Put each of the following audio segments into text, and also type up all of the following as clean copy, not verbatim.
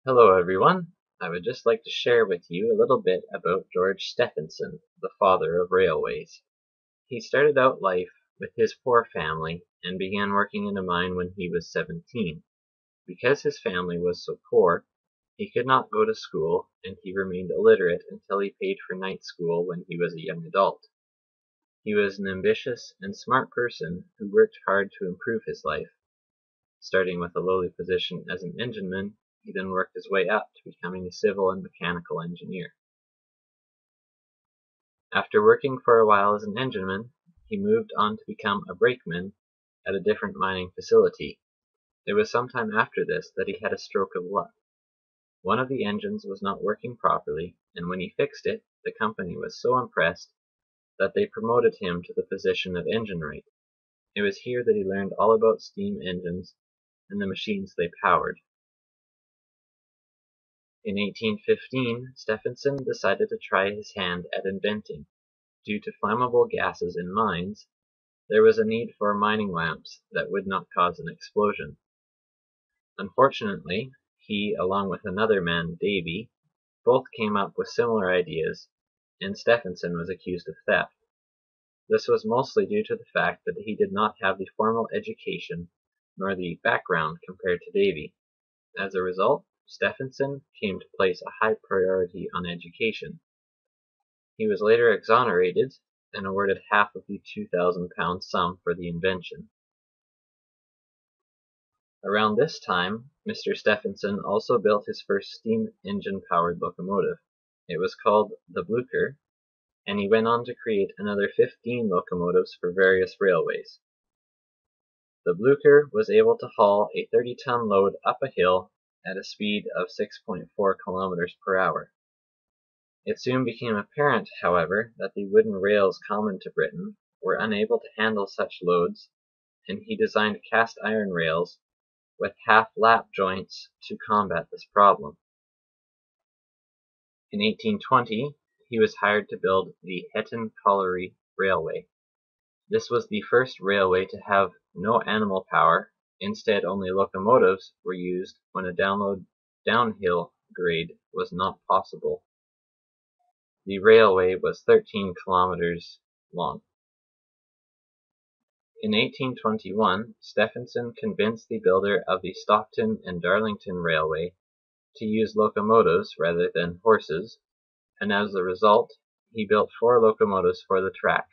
Hello everyone. I would just like to share with you a little bit about George Stephenson, the father of railways. He started out life with his poor family and began working in a mine when he was 17. Because his family was so poor, he could not go to school and he remained illiterate until he paid for night school when he was a young adult. He was an ambitious and smart person who worked hard to improve his life, starting with a lowly position as an engineman. He then worked his way up to becoming a civil and mechanical engineer. After working for a while as an engineman, he moved on to become a brakeman at a different mining facility. It was some time after this that he had a stroke of luck. One of the engines was not working properly, and when he fixed it, the company was so impressed that they promoted him to the position of engine wright. It was here that he learned all about steam engines and the machines they powered. In 1815, Stephenson decided to try his hand at inventing. Due to flammable gases in mines, there was a need for mining lamps that would not cause an explosion. Unfortunately, he, along with another man, Davy, both came up with similar ideas, and Stephenson was accused of theft. This was mostly due to the fact that he did not have the formal education nor the background compared to Davy. As a result, Stephenson came to place a high priority on education. He was later exonerated and awarded half of the £2,000 sum for the invention. Around this time, Mr. Stephenson also built his first steam engine-powered locomotive. It was called the Blucher, and he went on to create another 15 locomotives for various railways. The Blucher was able to haul a 30-ton load up a hill at a speed of 6.4 kilometers per hour. It soon became apparent, however, that the wooden rails common to Britain were unable to handle such loads, and he designed cast iron rails with half-lap joints to combat this problem. In 1820, he was hired to build the Hetton Colliery Railway. This was the first railway to have no animal power. Instead, only locomotives were used when a downhill grade was not possible. The railway was 13 kilometers long. In 1821, Stephenson convinced the builder of the Stockton and Darlington Railway to use locomotives rather than horses, and as a result, he built 4 locomotives for the track.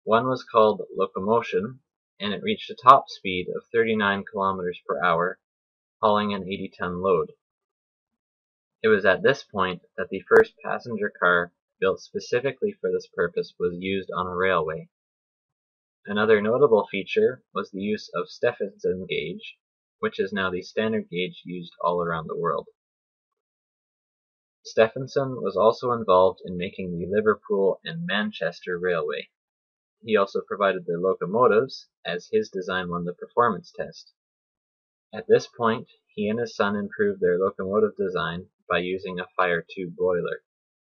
One was called Locomotion, and it reached a top speed of 39 kilometers per hour, hauling an 80-ton load. It was at this point that the first passenger car built specifically for this purpose was used on a railway. Another notable feature was the use of Stephenson gauge, which is now the standard gauge used all around the world. Stephenson was also involved in making the Liverpool and Manchester Railway. He also provided the locomotives, as his design won the performance test. At this point, he and his son improved their locomotive design by using a fire tube boiler.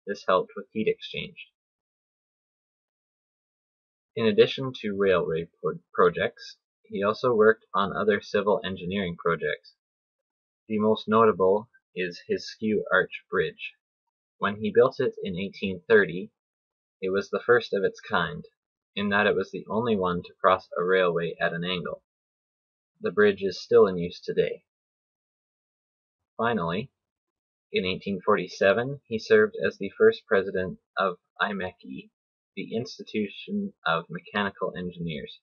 This helped with heat exchange. In addition to railway projects, he also worked on other civil engineering projects. The most notable is his Skew Arch Bridge. When he built it in 1830, it was the first of its kind, in that it was the only one to cross a railway at an angle. The bridge is still in use today. Finally, in 1847, he served as the first president of Mec E, the Institution of Mechanical Engineers.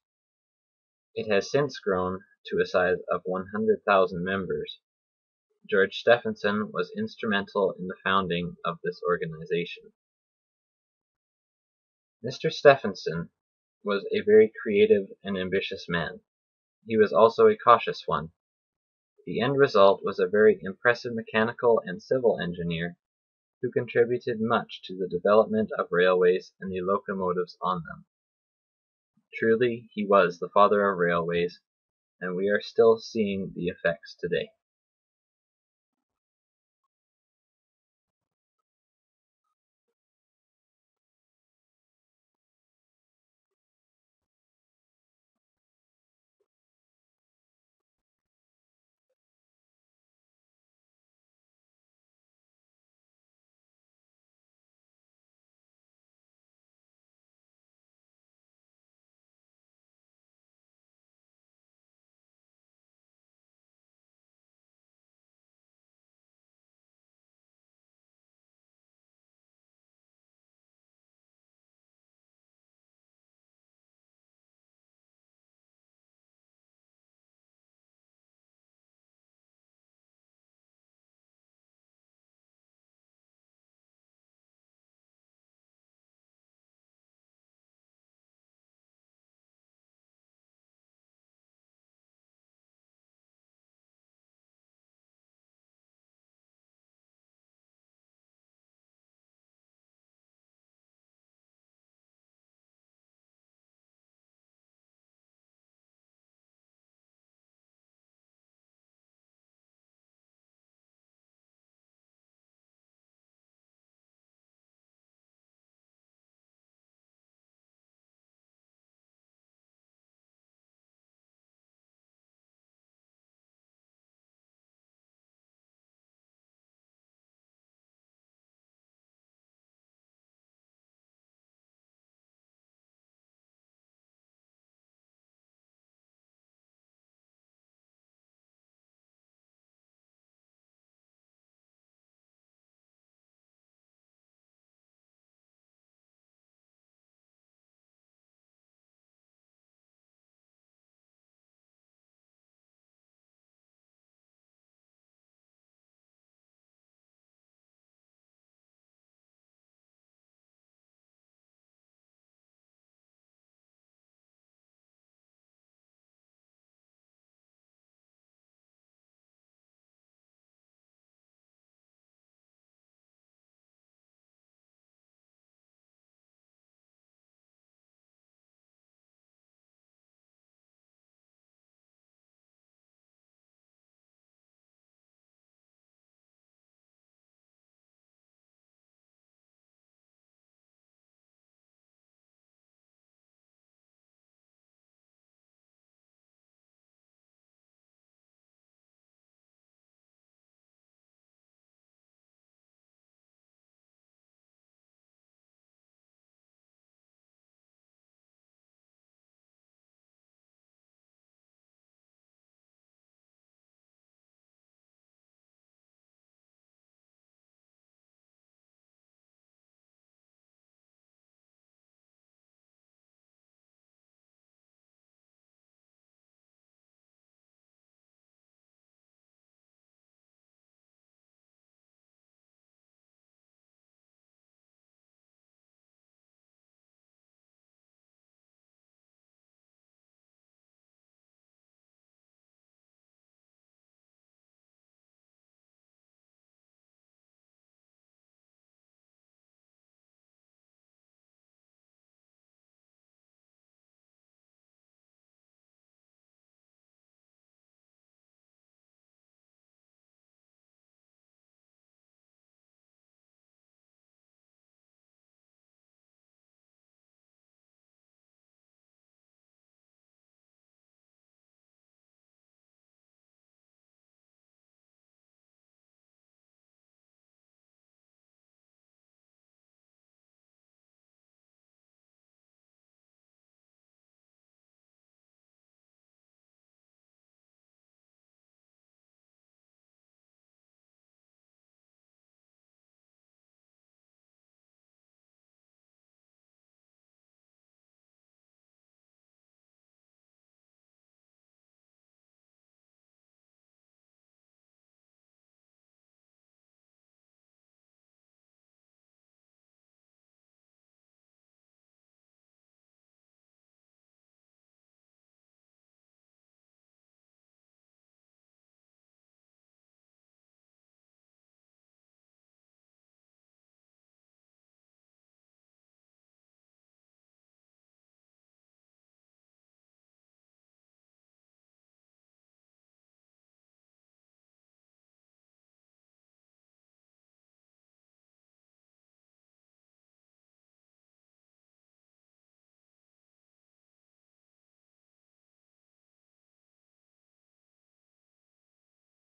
It has since grown to a size of 100,000 members. George Stephenson was instrumental in the founding of this organization. Mr. Stephenson was a very creative and ambitious man. He was also a cautious one. The end result was a very impressive mechanical and civil engineer who contributed much to the development of railways and the locomotives on them. Truly, he was the father of railways, and we are still seeing the effects today.